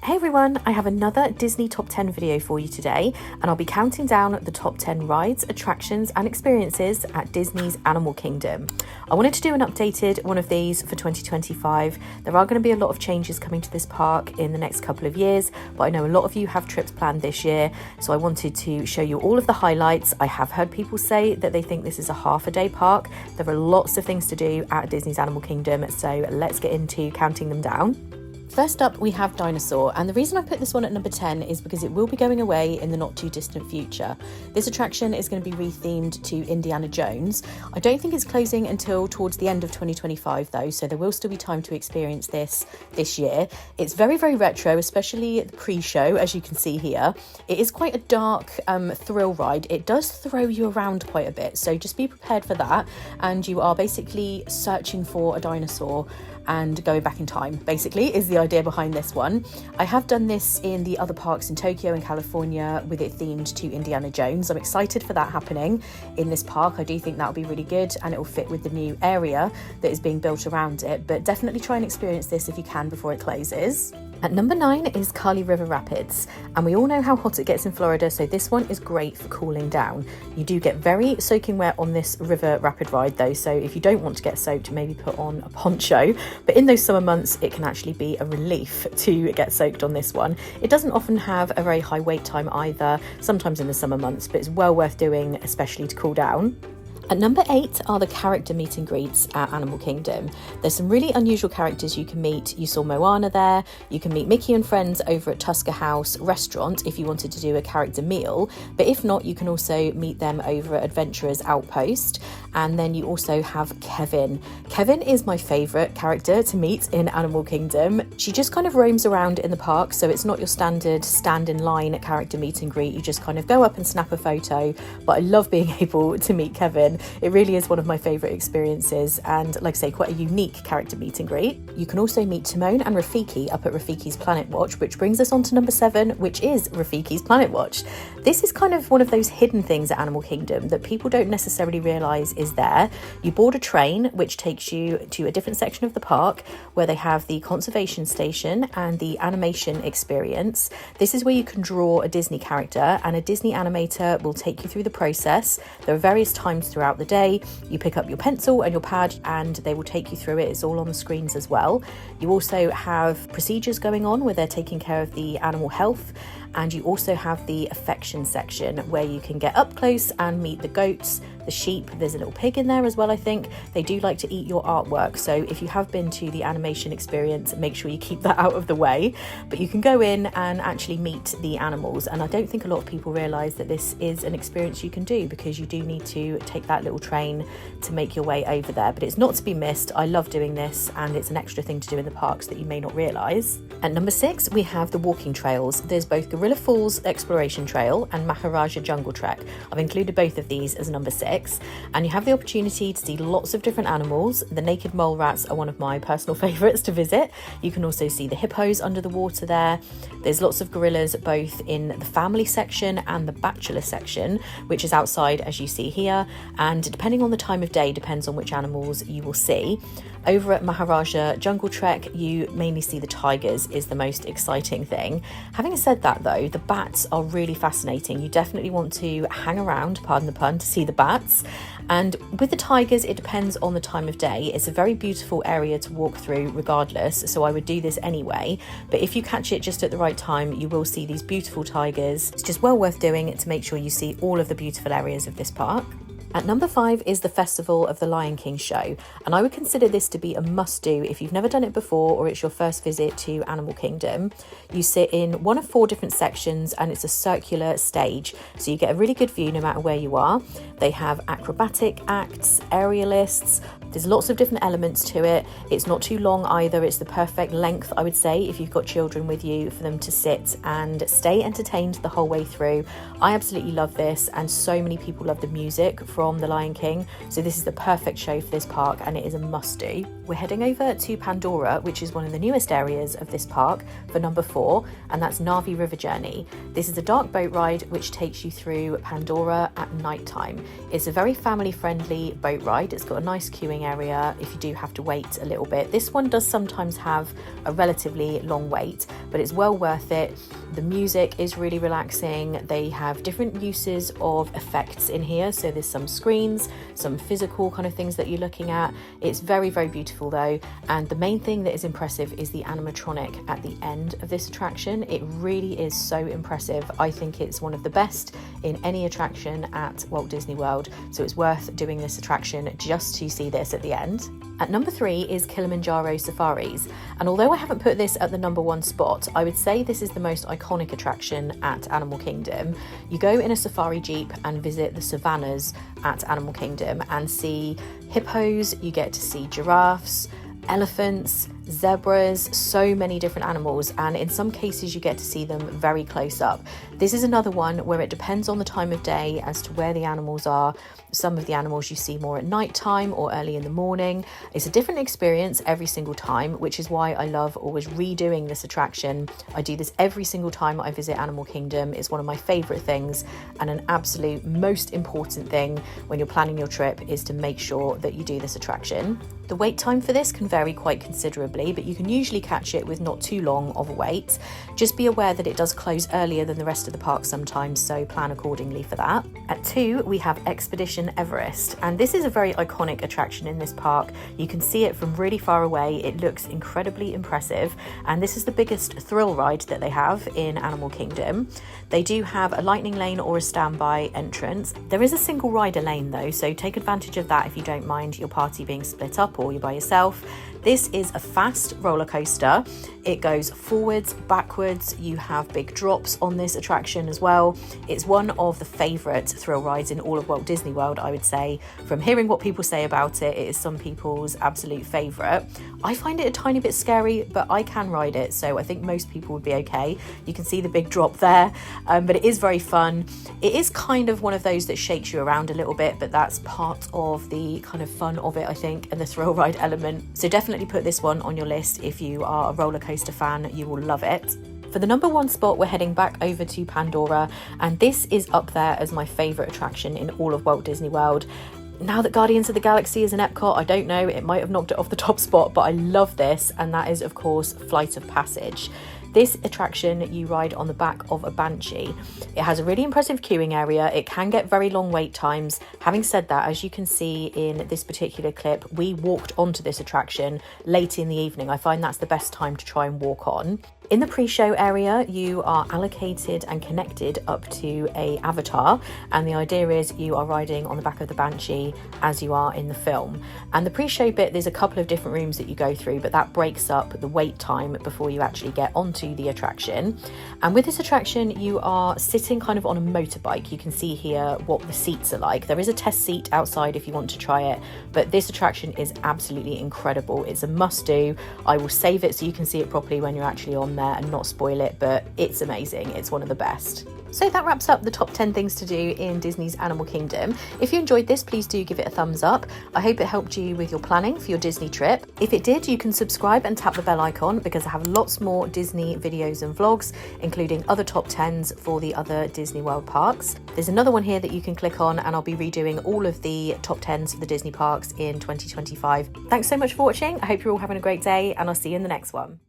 Hey everyone, I have another Disney Top 10 video for you today, and I'll be counting down the top 10 rides, attractions and experiences at Disney's Animal Kingdom. I wanted to do an updated one of these for 2025. There are going to be a lot of changes coming to this park in the next couple of years, but I know a lot of you have trips planned this year, so I wanted to show you all of the highlights. I have heard people say that they think this is a half a day park. There are lots of things to do at Disney's Animal Kingdom, so let's get into counting them down. First up, we have Dinosaur, and the reason I put this one at number 10 is because it will be going away in the not too distant future. This attraction is going to be rethemed to Indiana Jones. I don't think it's closing until towards the end of 2025 though, so there will still be time to experience this year. It's very, very retro, especially the pre-show, as you can see here. It is quite a dark thrill ride. It does throw you around quite a bit, so just be prepared for that. And you are basically searching for a dinosaur and going back in time, basically, is the idea behind this one. I have done this in the other parks in Tokyo and California with it themed to Indiana Jones. I'm excited for that happening in this park. I do think that'll be really good and it will fit with the new area that is being built around it, but definitely try and experience this if you can before it closes. At number 9 is Kali River Rapids, and we all know how hot it gets in Florida, so this one is great for cooling down. You do get very soaking wet on this river rapid ride though, so if you don't want to get soaked, maybe put on a poncho, but in those summer months it can actually be a relief to get soaked on this one. It doesn't often have a very high wait time either, sometimes in the summer months, but it's well worth doing, especially to cool down. At number 8 are the character meet and greets at Animal Kingdom. There's some really unusual characters you can meet. You saw Moana there. You can meet Mickey and friends over at Tusker House restaurant if you wanted to do a character meal. But if not, you can also meet them over at Adventurers Outpost. And then you also have Kevin. Kevin is my favourite character to meet in Animal Kingdom. She just kind of roams around in the park, so it's not your standard stand in line character meet and greet. You just kind of go up and snap a photo. But I love being able to meet Kevin. It really is one of my favourite experiences and, like I say, quite a unique character meet and greet. You can also meet Timon and Rafiki up at Rafiki's Planet Watch, which brings us on to number 7, which is Rafiki's Planet Watch. This is kind of one of those hidden things at Animal Kingdom that people don't necessarily realise is there. You board a train which takes you to a different section of the park where they have the conservation station and the animation experience. This is where you can draw a Disney character and a Disney animator will take you through the process. There are various times throughout the day. You pick up your pencil and your pad and they will take you through it. It's all on the screens as well. You also have procedures going on where they're taking care of the animal health, and you also have the affection section where you can get up close and meet the goats, the sheep. There's a little pig in there as well, I think. They do like to eat your artwork, so if you have been to the animation experience, make sure you keep that out of the way. But you can go in and actually meet the animals, and I don't think a lot of people realise that this is an experience you can do because you do need to take that little train to make your way over there. But it's not to be missed. I love doing this, and it's an extra thing to do in the parks that you may not realise. At number 6, we have the walking trails. There's both Gorilla Falls Exploration Trail and Maharaja Jungle Trek. I've included both of these as number 6, and you have the opportunity to see lots of different animals. The naked mole rats are one of my personal favourites to visit. You can also see the hippos under the water there. There's lots of gorillas both in the family section and the bachelor section, which is outside as you see here, and depending on the time of day depends on which animals you will see. Over at Maharaja Jungle Trek, you mainly see the tigers is the most exciting thing. Having said that though, the bats are really fascinating. You definitely want to hang around, pardon the pun, to see the bats. And with the tigers, it depends on the time of day. It's a very beautiful area to walk through regardless, so I would do this anyway. But if you catch it just at the right time, you will see these beautiful tigers. It's just well worth doing to make sure you see all of the beautiful areas of this park. At number 5 is the Festival of the Lion King show, and I would consider this to be a must-do if you've never done it before or it's your first visit to Animal Kingdom. You sit in one of 4 different sections and it's a circular stage, so you get a really good view no matter where you are. They have acrobatic acts, aerialists. There's lots of different elements to it. It's not too long either. It's the perfect length, I would say, if you've got children with you, for them to sit and stay entertained the whole way through. I absolutely love this, and so many people love the music from The Lion King, so this is the perfect show for this park and it is a must-do. We're heading over to Pandora, which is one of the newest areas of this park, for number 4, and that's NaVi River Journey. This is a dark boat ride which takes you through Pandora at night time. It's a very family-friendly boat ride. It's got a nice queuing area if you do have to wait a little bit. This one does sometimes have a relatively long wait, but it's well worth it. The music is really relaxing. They have different uses of effects in here, so there's some screens, some physical kind of things that you're looking at. It's very, very beautiful though, and the main thing that is impressive is the animatronic at the end of this attraction. It really is so impressive. I think it's one of the best in any attraction at Walt Disney World, so it's worth doing this attraction just to see this at the end. At number 3 is Kilimanjaro Safaris, and although I haven't put this at the number 1 spot, I would say this is the most iconic attraction at Animal Kingdom. You go in a safari jeep and visit the savannas at Animal Kingdom and see hippos, you get to see giraffes, elephants, zebras, so many different animals, and in some cases you get to see them very close up. This is another one where it depends on the time of day as to where the animals are. Some of the animals you see more at night time or early in the morning. It's a different experience every single time, which is why I love always redoing this attraction. I do this every single time I visit Animal Kingdom. It's one of my favorite things, and an absolute most important thing when you're planning your trip is to make sure that you do this attraction. The wait time for this can vary quite considerably, but you can usually catch it with not too long of a wait. Just be aware that it does close earlier than the rest of the park sometimes, so plan accordingly for that. At 2, we have Expedition Everest, and this is a very iconic attraction in this park. You can see it from really far away. It looks incredibly impressive, and this is the biggest thrill ride that they have in Animal Kingdom. They do have a lightning lane or a standby entrance. There is a single rider lane though, so take advantage of that if you don't mind your party being split up or you're by yourself. This is a fast roller coaster. It goes forwards, backwards. You have big drops on this attraction as well. It's one of the favourite thrill rides in all of Walt Disney World, I would say. From hearing what people say about it, it is some people's absolute favourite. I find it a tiny bit scary, but I can ride it, so I think most people would be okay. You can see the big drop there, but it is very fun. It is kind of one of those that shakes you around a little bit, but that's part of the kind of fun of it, I think, and the thrill ride element. So definitely put this one on your list. If you are a roller coaster fan, you will love it. For the number 1 spot, we're heading back over to Pandora, and this is up there as my favourite attraction in all of Walt Disney World. Now that Guardians of the Galaxy is in Epcot, I don't know, it might have knocked it off the top spot, but I love this, and that is of course Flight of Passage. This attraction, you ride on the back of a banshee. It has a really impressive queuing area. It can get very long wait times. Having said that, as you can see in this particular clip, we walked onto this attraction late in the evening. I find that's the best time to try and walk on. In the pre-show area, you are allocated and connected up to a avatar, and the idea is you are riding on the back of the banshee as you are in the film. And the pre-show bit, there's a couple of different rooms that you go through, but that breaks up the wait time before you actually get onto the attraction. And with this attraction, you are sitting kind of on a motorbike. You can see here what the seats are like. There is a test seat outside if you want to try it, but this attraction is absolutely incredible. It's a must-do. I will save it so you can see it properly when you're actually on there and not spoil it, but it's amazing. It's one of the best. So that wraps up the top 10 things to do in Disney's Animal Kingdom. If you enjoyed this, please do give it a thumbs up. I hope it helped you with your planning for your Disney trip. If it did, you can subscribe and tap the bell icon, because I have lots more Disney videos and vlogs, including other top 10s for the other Disney World parks. There's another one here that you can click on, and I'll be redoing all of the top 10s for the Disney parks in 2025. Thanks so much for watching. I hope you're all having a great day, and I'll see you in the next one.